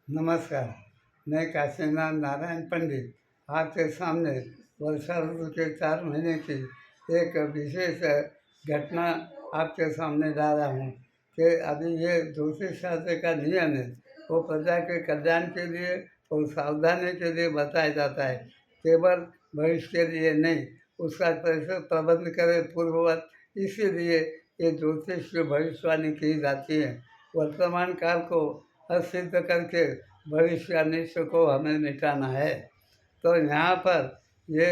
नमस्कार। मैं काशीनाथ नारायण पंडित आपके सामने वर्षा ऋतु के 4 महीने की एक विशेष घटना आपके सामने ला रहा हूँ कि अभी ये ज्योतिष शास्त्र का नियम है, वो प्रजा के कल्याण के लिए और सावधानी के लिए बताया जाता है, केवल भविष्य के लिए नहीं। उसका कैसे प्रबंध करें पूर्ववत, इसीलिए ये ज्योतिष की भविष्यवाणी की जाती है। वर्तमान काल को सिद्ध करके भविष्य अनिश्चय को हमें मिटाना है। तो यहाँ पर ये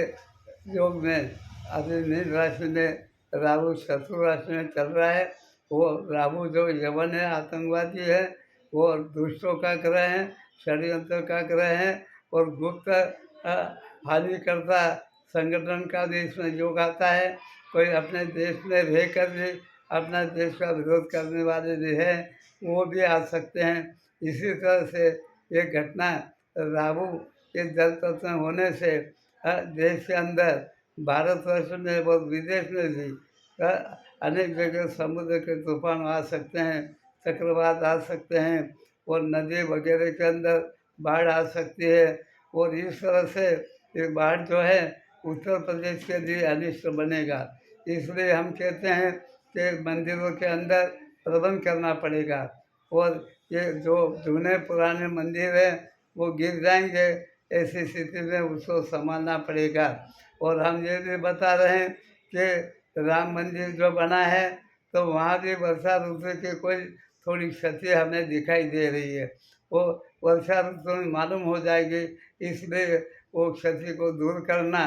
योग में अभी मीन राशि में राहु शत्रु राशि में चल रहा है। वो राहु जो यवन है, आतंकवादी है, वो दुष्टों का ग्रह है, षड्यंत्र का ग्रह है और गुप्त हानिकर्ता संगठन का भी इसमें योग आता है। कोई अपने देश में रह कर भी अपना देश का विरोध करने वाले भी हैं, वो भी आ सकते हैं। इसी तरह से ये घटना राहु के जल तत्व होने से देश के अंदर, भारतवर्ष में और विदेश में भी अनेक जगह समुद्र के तूफान आ सकते हैं, चक्रवात आ सकते हैं और नदी वगैरह के अंदर बाढ़ आ सकती है। और इस तरह से ये बाढ़ जो है उत्तर प्रदेश के लिए अनिष्ट बनेगा। इसलिए हम कहते हैं कि मंदिरों के अंदर प्रबंध करना पड़ेगा और ये जो जूने पुराने मंदिर हैं वो गिर जाएंगे, ऐसी स्थिति में उसको संभालना पड़ेगा। और हम ये भी बता रहे हैं कि राम मंदिर जो बना है तो वहाँ भी वर्षा ऋतु की कोई थोड़ी क्षति हमें दिखाई दे रही है। वो वर्षा ऋतु में मालूम हो जाएगी, इसलिए वो क्षति को दूर करना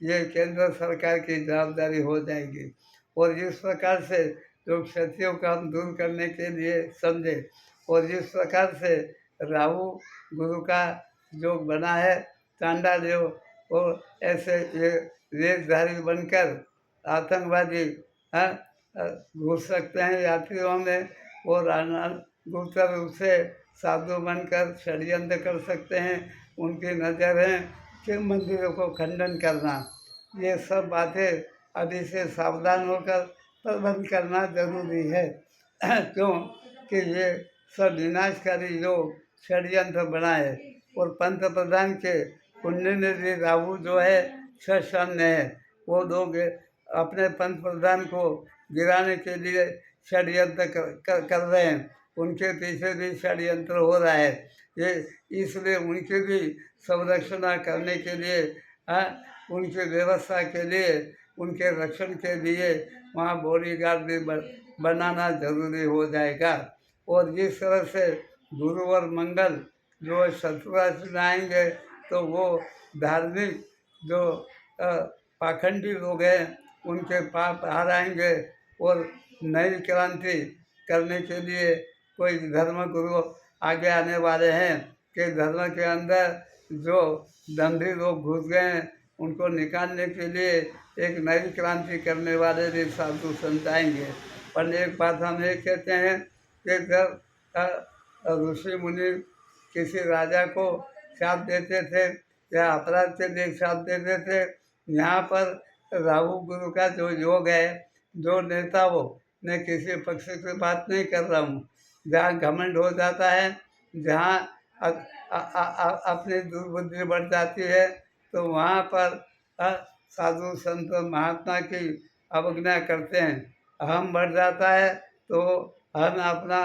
ये केंद्र सरकार की जवाबदारी हो जाएगी। और इस प्रकार से जो क्षतियों को हम दूर करने के लिए समझे और जिस प्रकार से राहु गुरु का योग बना है, चांडाल योग, और ऐसे ये वेशधारी बनकर आतंकवादी हाँ, घुस सकते हैं यात्रियों में और गुप्त रूप से साधु बनकर षड्यंत्र कर सकते हैं। उनकी नज़र है कि मंदिरों को खंडन करना। ये सब बातें अभी से सावधान होकर प्रबंध करना जरूरी है। क्यों कि ये सब विनाशकारी योग षड्यंत्र बनाए और पंत प्रधान के कुंडली में भी राहु जो है सामने है। वो लोग अपने पंत प्रधान को गिराने के लिए षड्यंत्र कर रहे हैं, उनके पीछे भी षड्यंत्र हो रहा है। ये इसलिए उनकी भी संरक्षण करने के लिए, उनकी व्यवस्था के लिए, उनके रक्षण के लिए वहाँ बॉडीगार्ड भी बनाना जरूरी हो जाएगा। और जिस तरह से गुरु और मंगल जो शत्रु राशि में आएंगे तो वो धार्मिक जो पाखंडी लोग हैं उनके पाप हार आएंगे और नई क्रांति करने के लिए कोई धर्म गुरु आगे आने वाले हैं कि धर्म के अंदर जो दंभी लोग घुस गए हैं उनको निकालने के लिए एक नई क्रांति करने वाले भी साधु संत आएंगे। पर एक बात हम ये कहते हैं कि जब ऋषि मुनि किसी राजा को श्राप देते थे या अपराध के लिए श्राप देते थे, यहाँ पर राहु गुरु का जो योग है, जो नेता वो, मैं किसी पक्ष की बात नहीं कर रहा हूँ, जहाँ घमंड हो जाता है, जहाँ अपनी दुर्बुद्धि बढ़ जाती है, तो वहाँ पर साधु संत महात्मा की अवज्ञा करते हैं। अहम बढ़ जाता है तो हम अपना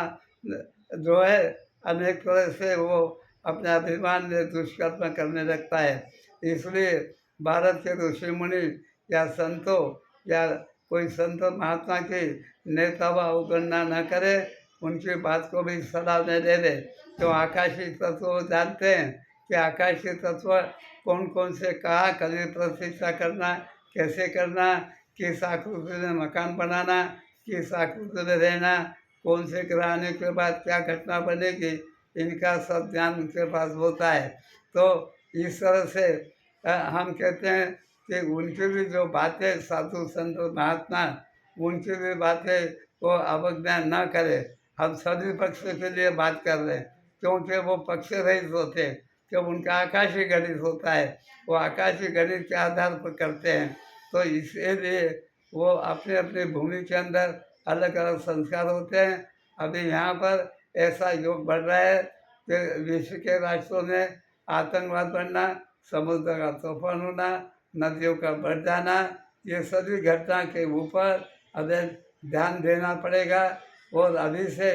जो है अनेक तरह से वो अपने अभिमान में दुष्कर्म करने लगता है। इसलिए भारत के ऋषि मुनि या संतों या कोई संत महात्मा की नेता व अवगणना न करे, उनकी बात को भी सलाह न दे दे। तो आकाशीय तत्व जानते हैं कि आकाशीय तत्व कौन कौन से कहाँ कभी प्रतिष्ठा करना, कैसे करना, किस आकृति में मकान बनाना, किस आकृति में रहना, कौन से ग्रह आने के बाद क्या घटना बनेगी, इनका सब ज्ञान उनके पास होता है। तो इस तरह से हम कहते हैं कि उनकी भी जो बातें साधु संत महात्मा, उनकी भी बातें को अवज्ञा न करे। हम सभी पक्ष के लिए बात कर रहे हैं क्योंकि वो पक्ष रहित होते हैं, कि उनका आकाशीय गणित होता है, वो आकाशीय गणित के आधार पर करते हैं। तो इसलिए वो अपने अपने भूमि के अंदर अलग अलग संस्कार होते हैं। अभी यहाँ पर ऐसा योग बढ़ रहा है कि विश्व के राष्ट्रों में आतंकवाद बढ़ना, समुद्र का तूफान होना, नदियों का बढ़ जाना, ये सभी घटना के ऊपर हमें ध्यान देना पड़ेगा। और अभी से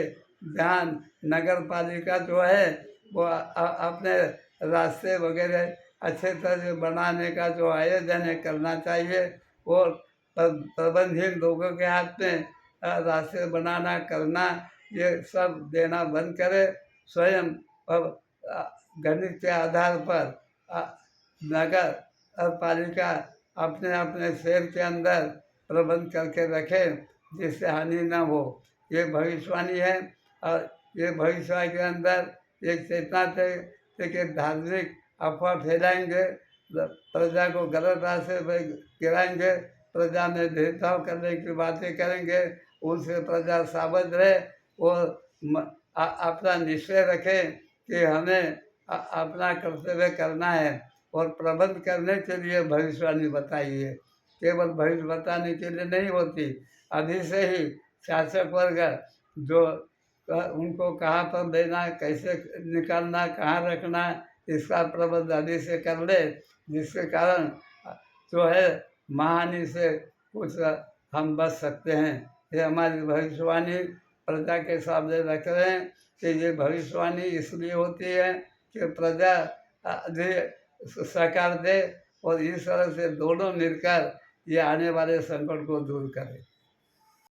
ध्यान नगर पालिका जो है वो अपने रास्ते वगैरह अच्छे तरह से बनाने का जो आयोजन है करना चाहिए। और प्रबंधहीन लोगों के हाथ में रास्ते बनाना करना ये सब देना बंद करे। स्वयं गणित के आधार पर नगर और पालिका अपने अपने शहर के अंदर प्रबंध करके रखें जिससे हानि न हो। ये भविष्यवाणी है। और ये भविष्यवाणी के अंदर एक चेतना थे कि धार्मिक अफवाह फैलाएंगे, प्रजा को गलत रास्ते पर गिराएंगे, प्रजा में भेदभाव करने की बातें करेंगे, उनसे प्रजा सावध रहे और अपना निश्चय रखें कि हमें अपना कर्तव्य करना है। और प्रबंध करने के लिए भविष्यवाणी बताई है, केवल भविष्य बताने के लिए नहीं होती। अभी से ही शासक वर्ग जो उनको कहाँ पर देना, कैसे निकालना, कहाँ रखना, इसका प्रबंध अभी से कर ले, जिसके कारण जो है महाहानि से कुछ हम बच सकते हैं। ये हमारी भविष्यवाणी प्रजा के सामने रख रहे हैं कि ये भविष्यवाणी इसलिए होती है कि प्रजा सहकार दे और इस तरह से दोनों मिलकर ये आने वाले संकट को दूर करें।